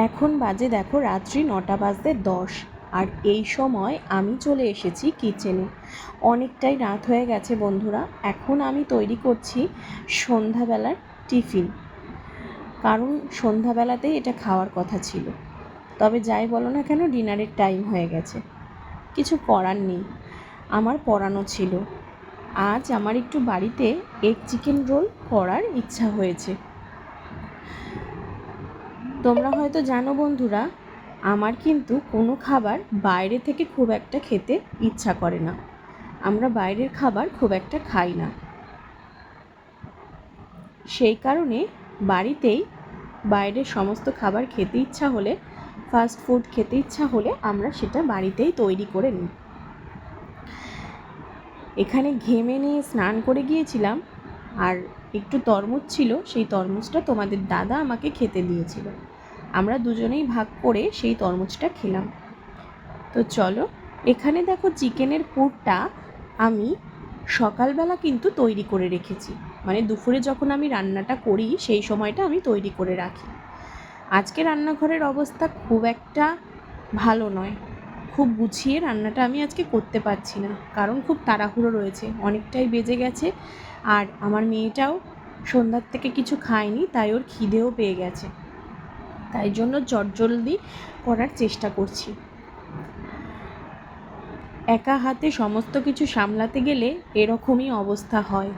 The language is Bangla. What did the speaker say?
এখন বাজে দেখো রাত্রি 9টা বাজতে 10, আর এই সময় আমি চলে এসেছি কিচেনে। অনেকটাই রাত হয়ে গেছে বন্ধুরা। এখন আমি তৈরি করছি সন্ধ্যাবেলার টিফিন, কারণ সন্ধ্যাবেলাতেই এটা খাওয়ার কথা ছিল। তবে যাই বলো না কেন, ডিনারের টাইম হয়ে গেছে, কিছু করার নেই। আমার পড়ানো ছিল। আজ আমার একটু বাড়িতে এগ চিকেন রোল করার ইচ্ছা হয়েছে। তোমরা হয়তো জানো বন্ধুরা, আমার কিন্তু কোনো খাবার বাইরে থেকে খুব একটা খেতে ইচ্ছা করে না। আমরা বাইরের খাবার খুব একটা খাই না। সেই কারণে বাড়িতেই বাইরের সমস্ত খাবার খেতে ইচ্ছা হলে, ফাস্ট ফুড খেতে ইচ্ছা হলে আমরা সেটা বাড়িতেই তৈরি করে নিই। এখানে ঘেমে নিয়ে স্নান করে গিয়েছিলাম, আর একটু তরমুজ ছিল, সেই তরমুজটা তোমাদের দাদা আমাকে খেতে দিয়েছিল। আমরা দুজনেই ভাগ করে সেই তরমুজটা খেলাম। তো চলো, এখানে দেখো চিকেনের পুরটা আমি সকালবেলা কিন্তু তৈরি করে রেখেছি, মানে দুপুরে যখন আমি রান্নাটা করি সেই সময়টা আমি তৈরি করে রাখি। আজকে রান্নাঘরের অবস্থা খুব একটা ভালো নয়, খুব গুছিয়ে রান্নাটা আমি আজকে করতে পারছি না, কারণ খুব তাড়াহুড়ো রয়েছে, অনেকটাই বেজে গেছে। আর আমার মেয়েটাও সন্ধ্যার থেকে কিছু খায়নি, তাই ওর খিদেও পেয়ে গেছে, তাই জন্য চটজলদি করার চেষ্টা করছি। একা হাতে সমস্ত কিছু সামলাতে গেলে এরকমই অবস্থা হয়।